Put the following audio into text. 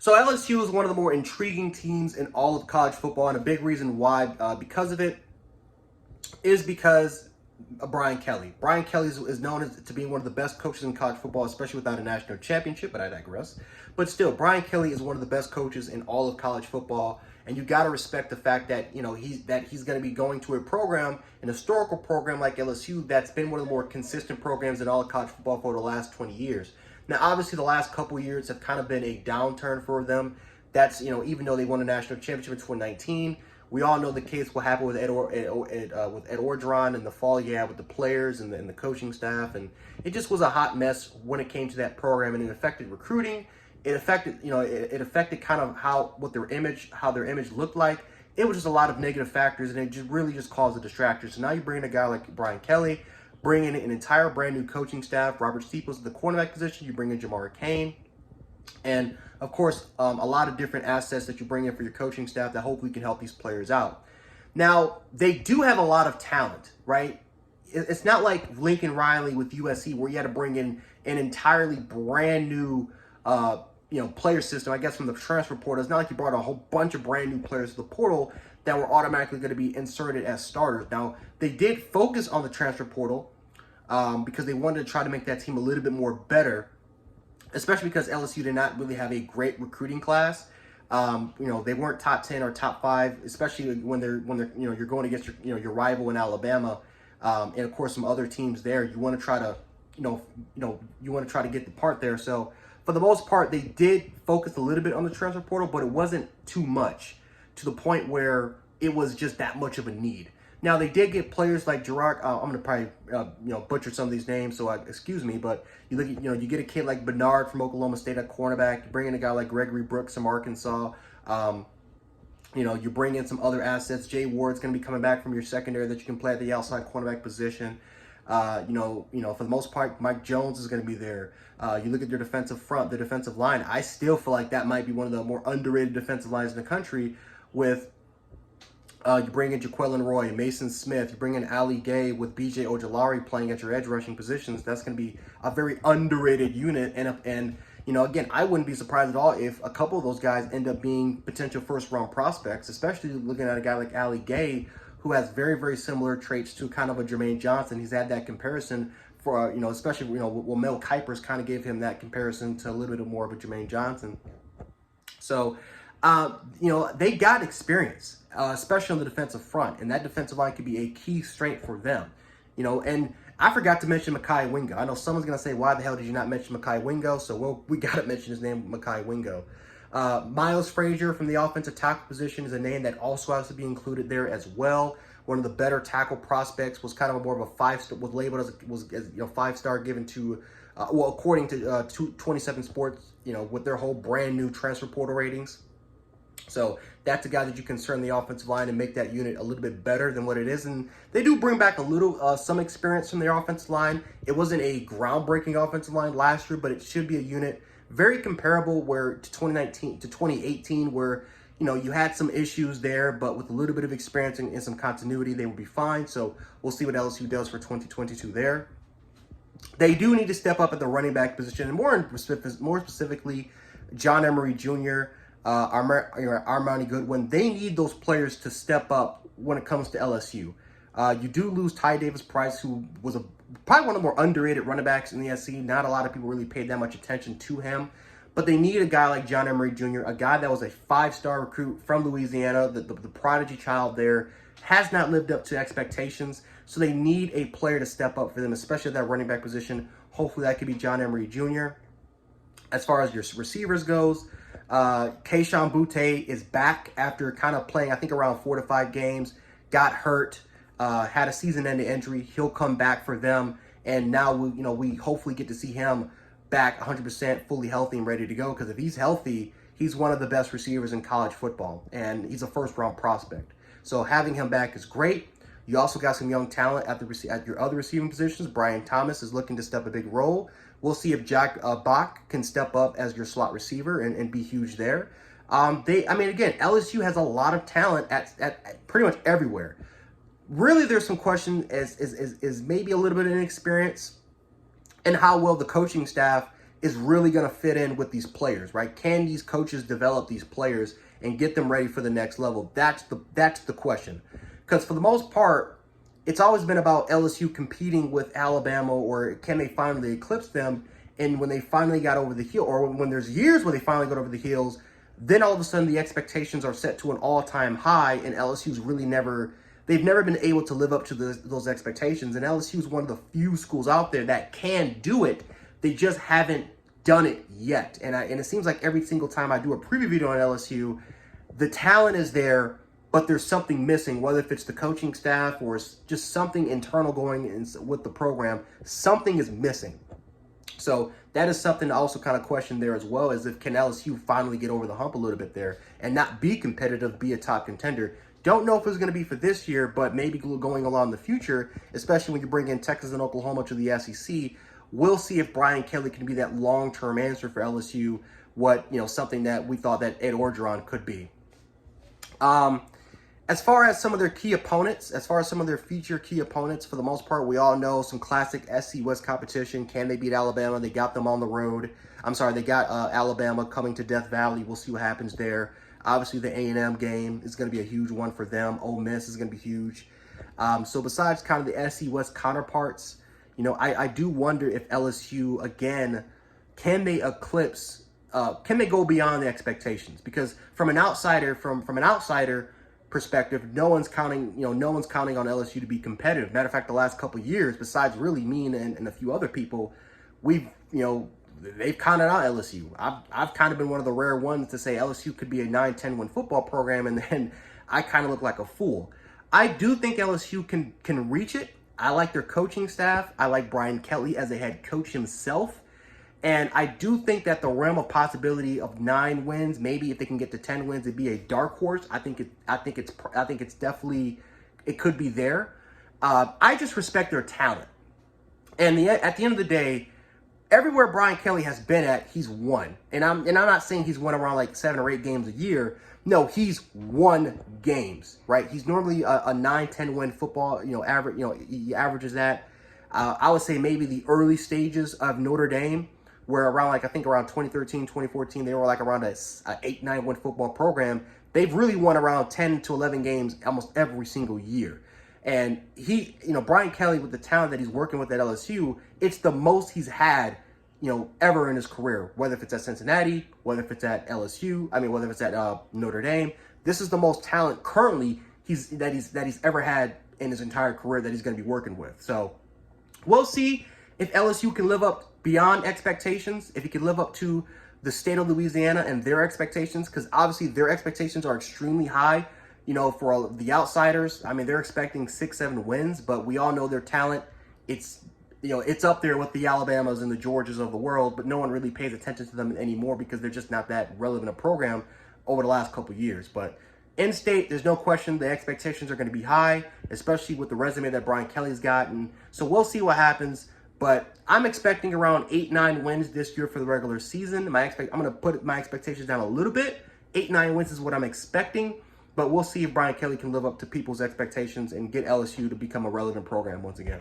So LSU is one of the more intriguing teams in all of college football, and a big reason why, because of it, is because of Brian Kelly. Brian Kelly is known to be one of the best coaches in college football, especially without a national championship, but I digress. But still, Brian Kelly is one of the best coaches in all of college football, and you got to respect the fact that he's going to be going to a program, an historical program like LSU, that's been one of the more consistent programs in all of college football for the last 20 years. Now, obviously, the last couple of years have kind of been a downturn for them. That's, even though they won a national championship in 2019, we all know the case what happened with Ed Orgeron in the fall, with the players and the coaching staff, and it just was a hot mess when it came to that program, and it affected recruiting. It affected, it affected kind of how their image looked like. It was just a lot of negative factors, and it just really just caused a distraction. So now you bring in a guy like Brian Kelly, bring in an entire brand new coaching staff. Robert Steeples at the cornerback position. You bring in Jamar Cain, and of course, a lot of different assets that you bring in for your coaching staff that hopefully can help these players out. Now, they do have a lot of talent, right? It's not like Lincoln Riley with USC where you had to bring in an entirely brand new, player system, I guess, from the transfer portal. It's not like you brought a whole bunch of brand new players to the portal that were automatically going to be inserted as starters. Now, they did focus on the transfer portal because they wanted to try to make that team a little bit more better, especially because LSU did not really have a great recruiting class. They weren't top 10 or top 5, especially when they're you're going against your rival in Alabama, and of course some other teams there. You want to try to get the part there. So for the most part, they did focus a little bit on the transfer portal, but it wasn't too much to the point where it was just that much of a need. Now, they did get players like Gerard. I'm going to probably butcher some of these names, so excuse me. But you look at, you get a kid like Bernard from Oklahoma State at cornerback. You bring in a guy like Gregory Brooks from Arkansas. You bring in some other assets. Jay Ward's going to be coming back from your secondary that you can play at the outside cornerback position. For the most part, Mike Jones is going to be there. You look at your defensive front, the defensive line. I still feel like that might be one of the more underrated defensive lines in the country with. You bring in Jaquelin Roy, Mason Smith. You bring in Ali Gay with B.J. Ojolari playing at your edge rushing positions. That's going to be a very underrated unit. And again, I wouldn't be surprised at all if a couple of those guys end up being potential first-round prospects, especially looking at a guy like Ali Gay, who has very, very similar traits to kind of a Jermaine Johnson. He's had that comparison for, especially, Mel Kiper's kind of gave him that comparison to a little bit more of a Jermaine Johnson. So, they got experience, especially on the defensive front, and that defensive line could be a key strength for them. And I forgot to mention Mekhi Wingo. I know someone's going to say, why the hell did you not mention Mekhi Wingo? So, we got to mention his name, Mekhi Wingo. Miles Frazier from the offensive tackle position is a name that also has to be included there as well. One of the better tackle prospects, was kind of more of a 5-star, was labeled as 5-star given to, according to 27 Sports, with their whole brand new transfer portal ratings. So that's a guy that you can turn the offensive line and make that unit a little bit better than what it is. And they do bring back a little, some experience from their offensive line. It wasn't a groundbreaking offensive line last year, but it should be a unit very comparable to 2019 to 2018, where, you had some issues there, but with a little bit of experience and some continuity, they will be fine. So we'll see what LSU does for 2022 there. They do need to step up at the running back position, and more specifically, John Emery Jr., Armani Goodwin. They need those players to step up when it comes to LSU. You do lose Ty Davis Price, who was probably one of the more underrated running backs in the SC. Not a lot of people really paid that much attention to him. But they need a guy like John Emery Jr., a guy that was a 5-star recruit from Louisiana, the prodigy child there, has not lived up to expectations. So they need a player to step up for them, especially at that running back position. Hopefully that could be John Emery Jr. As far as your receivers goes, Keyshawn Butte is back after kind of playing, I think, around 4 to 5 games, got hurt, had a season-ending injury. He'll come back for them, and now we hopefully get to see him back 100% fully healthy and ready to go, because if he's healthy, he's one of the best receivers in college football, and he's a first-round prospect. So having him back is great. You also got some young talent at your other receiving positions. Brian Thomas is looking to step a big role. We'll see if Jack Bach can step up as your slot receiver and be huge there. Again, LSU has a lot of talent at pretty much everywhere. Really, there's some question is maybe a little bit of inexperience and how well the coaching staff is really going to fit in with these players, right? Can these coaches develop these players and get them ready for the next level? That's the question. Because for the most part, it's always been about LSU competing with Alabama, or can they finally eclipse them? And when they finally got over the hill, or when there's years where they finally got over the hills, then all of a sudden the expectations are set to an all-time high, and LSU's really they've never been able to live up to those expectations. And LSU is one of the few schools out there that can do it. They just haven't done it yet. And it seems like every single time I do a preview video on LSU, the talent is there, but there's something missing, whether if it's the coaching staff or it's just something internal going with the program. Something is missing. So that is something to also kind of question there as well, as if can LSU finally get over the hump a little bit there and not be competitive, be a top contender. Don't know if it's going to be for this year, but maybe going along in the future, especially when you bring in Texas and Oklahoma to the SEC. We'll see if Brian Kelly can be that long-term answer for LSU, something that we thought that Ed Orgeron could be. As far as some of their key opponents, as far as some of their future key opponents, for the most part, we all know some classic SC West competition. Can they beat Alabama? They got them on the road. They got Alabama coming to Death Valley. We'll see what happens there. Obviously, the A&M game is going to be a huge one for them. Ole Miss is going to be huge. So besides kind of the SC West counterparts, I do wonder if LSU, again, can they eclipse, can they go beyond the expectations? Because from an outsider, from an outsider perspective, no one's counting on LSU to be competitive. Matter of fact, the last couple of years, besides really me and a few other people, they've counted out LSU. I've kind of been one of the rare ones to say LSU could be a 9-10 win football program, and then I kind of look like a fool. I do think LSU can reach it. I like their coaching staff. I like Brian Kelly as a head coach himself. And I do think that the realm of possibility of 9 wins, maybe if they can get to 10 wins, it'd be a dark horse. I think it's definitely, it could be there. I just respect their talent. And at the end of the day, everywhere Brian Kelly has been at, he's won. And I'm not saying he's won around like 7 or 8 games a year. No, he's won games, right? He's normally a 9-10 win football, average. He averages that. I would say maybe the early stages of Notre Dame, where around 2013, 2014, they were like around a 8-9 win football program. They've really won around 10 to 11 games almost every single year. And Brian Kelly, with the talent that he's working with at LSU, it's the most he's had, ever in his career, whether if it's at Cincinnati, whether if it's at LSU, whether if it's at Notre Dame. This is the most talent currently he's ever had in his entire career that he's going to be working with. So we'll see if LSU can live up beyond expectations, if he can live up to the state of Louisiana and their expectations, because obviously their expectations are extremely high. For all the outsiders, they're expecting 6-7 wins, but we all know their talent. It's up there with the Alabamas and the Georgias of the world, but no one really pays attention to them anymore because they're just not that relevant a program over the last couple of years. But in state, there's no question the expectations are going to be high, especially with the resume that Brian Kelly's got. And so we'll see what happens. But I'm expecting around 8-9 wins this year for the regular season. I'm going to put my expectations down a little bit. 8-9 wins is what I'm expecting. But we'll see if Brian Kelly can live up to people's expectations and get LSU to become a relevant program once again.